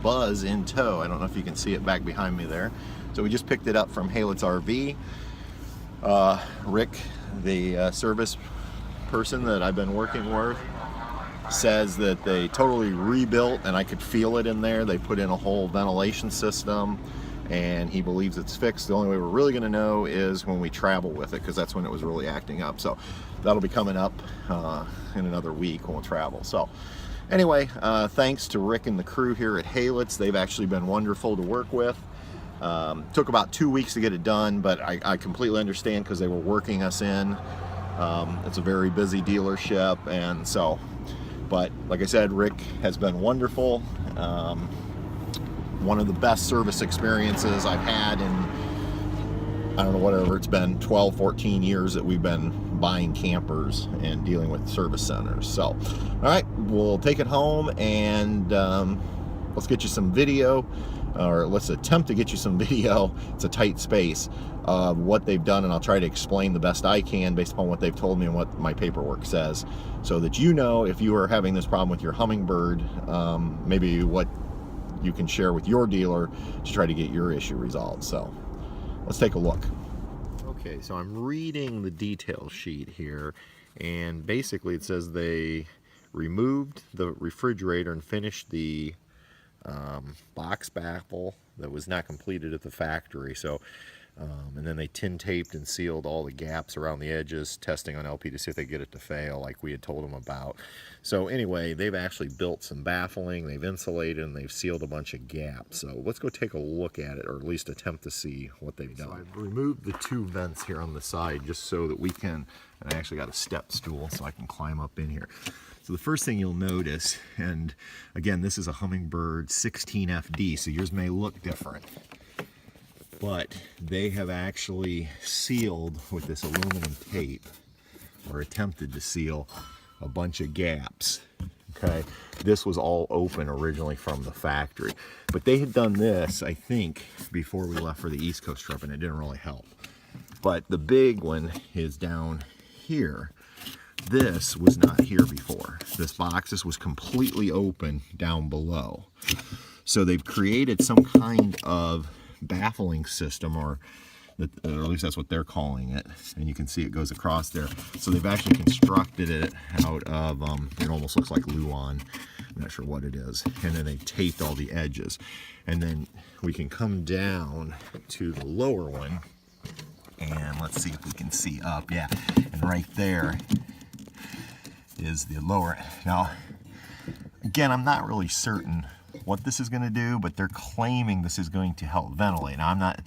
Buzz in tow. I don't know if you can see it back behind me there. So we just picked it up from Halitz RV. Rick, the service person that I've been working with, says that they totally rebuilt, and I could feel it in there. They put in a whole ventilation system, and he believes it's fixed. The only way we're really going to know is when we travel with it, because that's when it was really acting up. So that'll be coming up in another week when we'll travel. So anyway, thanks to Rick and the crew here at Halitz. They've actually been wonderful to work with. Took about 2 weeks to get it done, but I completely understand because they were working us in. It's a very busy dealership, and so, but like I said, Rick has been wonderful. One of the best service experiences I've had in, I don't know, whatever, it's been 12, 14 years that we've been buying campers and dealing with service centers. So, all right, we'll take it home and let's get you some video, or let's attempt to get you some video. It's a tight space of what they've done, and I'll try to explain the best I can based upon what they've told me and what my paperwork says, so that you know if you are having this problem with your Hummingbird, maybe what you can share with your dealer to try to get your issue resolved. So let's take a look. Okay, so I'm reading the detail sheet here, and basically it says they removed the refrigerator and finished the box baffle that was not completed at the factory. So and then they tin taped and sealed all the gaps around the edges, testing on LP to see if they get it to fail like we had told them about. So anyway, they've actually built some baffling, they've insulated, and they've sealed a bunch of gaps. So let's go take a look at it, or at least attempt to see what they've done. So I've removed the two vents here on the side just so that we can, and I actually got a step stool so I can climb up in here. So the first thing you'll notice, and again, this is a Hummingbird 16FD, so yours may look different, but they have actually sealed with this aluminum tape, or attempted to seal, a bunch of gaps. Okay, this was all open originally from the factory, but they had done this, I think, before we left for the East Coast trip, and it didn't really help. But the big one is down here. This was not here before. This box, this was completely open down below. So they've created some kind of baffling system, or at least that's what they're calling it, and you can see it goes across there. So they've actually constructed it out of, it almost looks like Luan, I'm not sure what it is, and then they taped all the edges. And then we can come down to the lower one, and let's see if we can see up. Yeah, and right there is the lower. Now, again, I'm not really certain what this is going to do, but they're claiming this is going to help ventilate. Now, I'm not,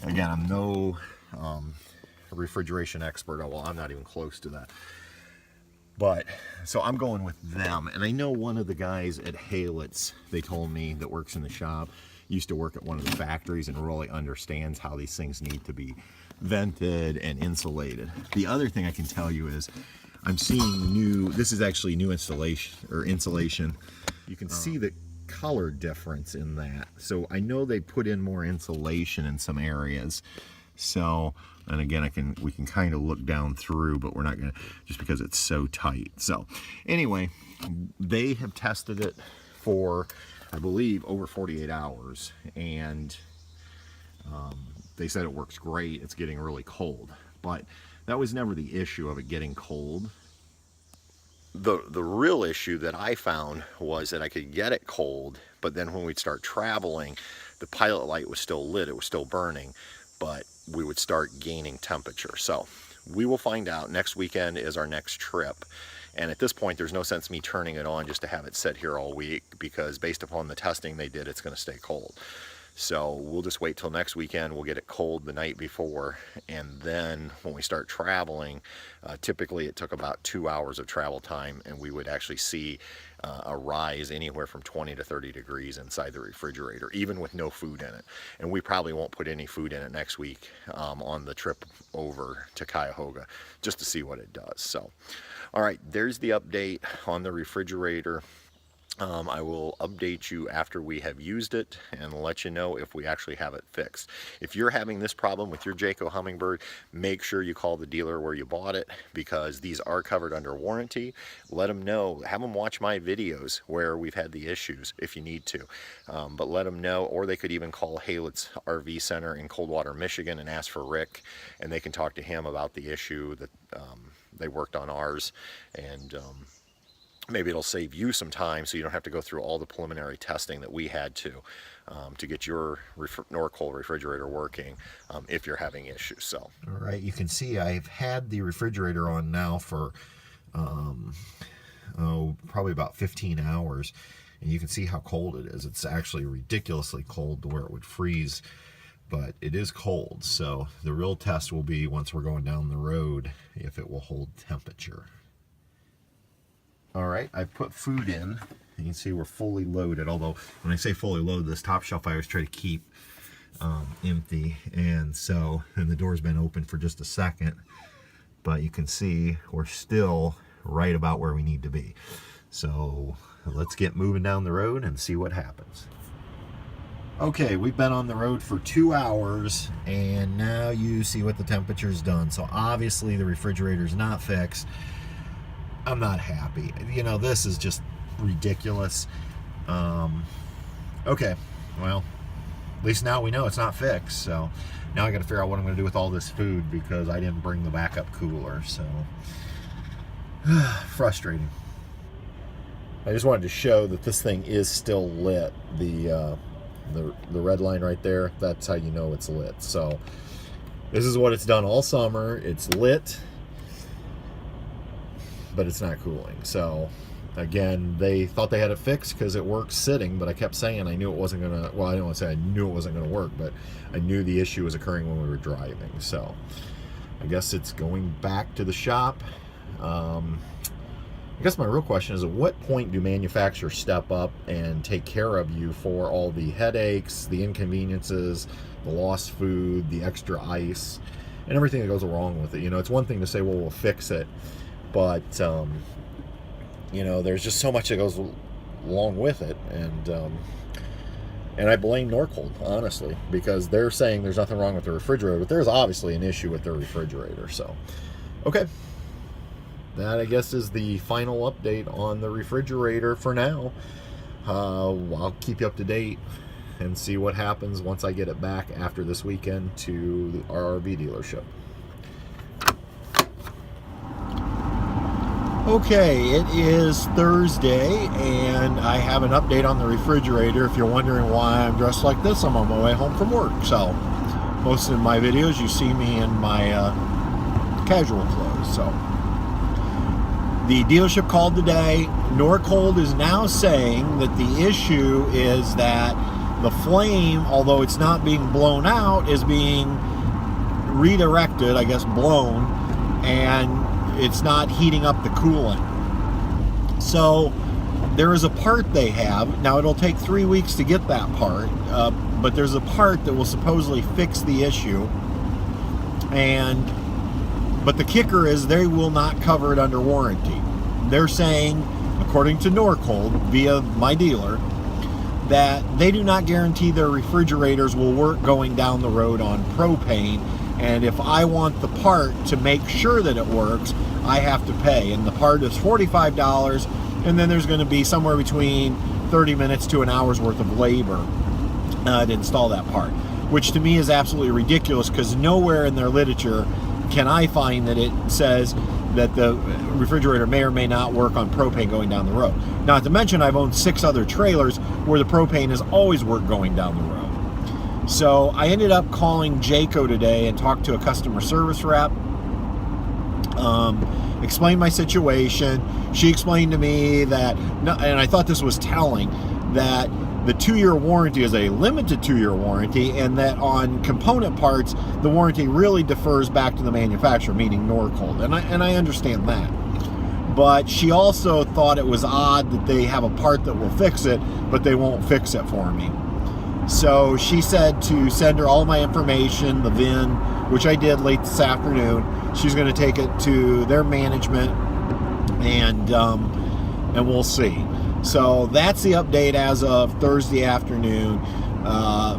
again, I'm no refrigeration expert. Well, I'm not even close to that. But, so I'm going with them. And I know one of the guys at Halitz, they told me, that works in the shop, used to work at one of the factories and really understands how these things need to be vented and insulated. The other thing I can tell you is I'm seeing new, this is actually new installation, or insulation. You can see the color difference in that. So I know they put in more insulation in some areas. So, and again, we can kind of look down through, but we're not gonna, just because it's so tight. So anyway, they have tested it for, I believe, over 48 hours, and they said it works great. It's getting really cold, but that was never the issue of it getting cold. The real issue that I found was that I could get it cold, but then when we'd start traveling, the pilot light was still lit, it was still burning, but we would start gaining temperature. So we will find out. Next weekend is our next trip, and at this point there's no sense me turning it on just to have it sit here all week, because based upon the testing they did, it's going to stay cold. So we'll just wait till next weekend. We'll get it cold the night before, and then when we start traveling, typically it took about 2 hours of travel time, and we would actually see a rise anywhere from 20 to 30 degrees inside the refrigerator, even with no food in it. And we probably won't put any food in it next week on the trip over to Cuyahoga, just to see what it does. So, all right, there's the update on the refrigerator. I will update you after we have used it and let you know if we actually have it fixed. If you're having this problem with your Jayco Hummingbird, make sure you call the dealer where you bought it, because these are covered under warranty. Let them know, have them watch my videos where we've had the issues if you need to, but let them know. Or they could even call Halet's RV Center in Coldwater, Michigan and ask for Rick, and they can talk to him about the issue that they worked on ours, and maybe it'll save you some time so you don't have to go through all the preliminary testing that we had to get your Norcold refrigerator working if you're having issues. So, all right, you can see I've had the refrigerator on now for probably about 15 hours, and you can see how cold it is. It's actually ridiculously cold to where it would freeze, but it is cold. So the real test will be once we're going down the road if it will hold temperature. All right, I put food in. You can see we're fully loaded, although when I say fully loaded, this top shelf I always try to keep empty. And the door's been open for just a second, but you can see we're still right about where we need to be. So let's get moving down the road and see what happens. Okay, we've been on the road for 2 hours, and now you see what the temperature's done. So obviously the refrigerator's not fixed. I'm not happy. You know, this is just ridiculous. Okay, well, at least now we know it's not fixed. So now I got to figure out what I'm going to do with all this food, because I didn't bring the backup cooler. So frustrating. I just wanted to show that this thing is still lit. The red line right there, that's how you know it's lit. So this is what it's done all summer. It's lit, but it's not cooling. So again, they thought they had it fixed because it works sitting, but I kept saying I knew it wasn't gonna, well, I don't want to say I knew it wasn't gonna work, but I knew the issue was occurring when we were driving. So I guess it's going back to the shop. I guess my real question is, at what point do manufacturers step up and take care of you for all the headaches, the inconveniences, the lost food, the extra ice, and everything that goes along with it? You know, it's one thing to say, well, we'll fix it, but you know, there's just so much that goes along with it, and I blame Norcold, honestly, because they're saying there's nothing wrong with the refrigerator, but there's obviously an issue with their refrigerator. So, okay, that I guess is the final update on the refrigerator for now. I'll keep you up to date and see what happens once I get it back after this weekend to our RV dealership. Okay, it is Thursday, and I have an update on the refrigerator. If you're wondering why I'm dressed like this, I'm on my way home from work. So most of my videos you see me in my casual clothes. So the dealership called today. Norcold is now saying that the issue is that the flame, although it's not being blown out, is being redirected, I guess blown, and it's not heating up the coolant. So there is a part they have. Now it'll take 3 weeks to get that part, but there's a part that will supposedly fix the issue. But the kicker is they will not cover it under warranty. They're saying, according to Norcold, via my dealer, that they do not guarantee their refrigerators will work going down the road on propane. And if I want the part to make sure that it works, I have to pay. And the part is $45, and then there's going to be somewhere between 30 minutes to an hour's worth of labor to install that part, which to me is absolutely ridiculous, because nowhere in their literature can I find that it says that the refrigerator may or may not work on propane going down the road. Not to mention, I've owned 6 other trailers where the propane has always worked going down the road. So I ended up calling Jayco today and talked to a customer service rep, explained my situation. She explained to me that, and I thought this was telling, that the 2-year warranty is a limited 2-year warranty, and that on component parts, the warranty really defers back to the manufacturer, meaning Norcold. And I understand that. But she also thought it was odd that they have a part that will fix it, but they won't fix it for me. So she said to send her all my information, the VIN, which I did late this afternoon. She's going to take it to their management, and we'll see. So that's the update as of Thursday afternoon.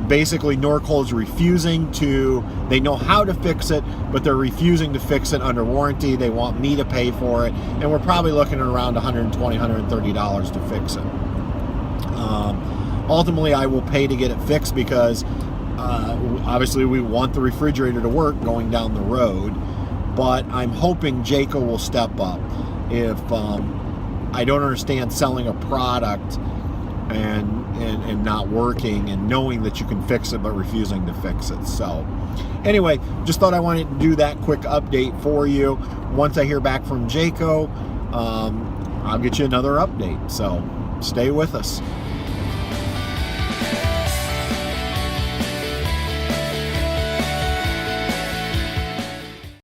Basically, Norcold's refusing to, they know how to fix it, but they're refusing to fix it under warranty. They want me to pay for it, and we're probably looking at around $120, $130 to fix it. Ultimately, I will pay to get it fixed because obviously we want the refrigerator to work going down the road, but I'm hoping Jayco will step up. If I don't understand selling a product and not working and knowing that you can fix it but refusing to fix it. So anyway, just thought I wanted to do that quick update for you. Once I hear back from Jayco, I'll get you another update. So stay with us.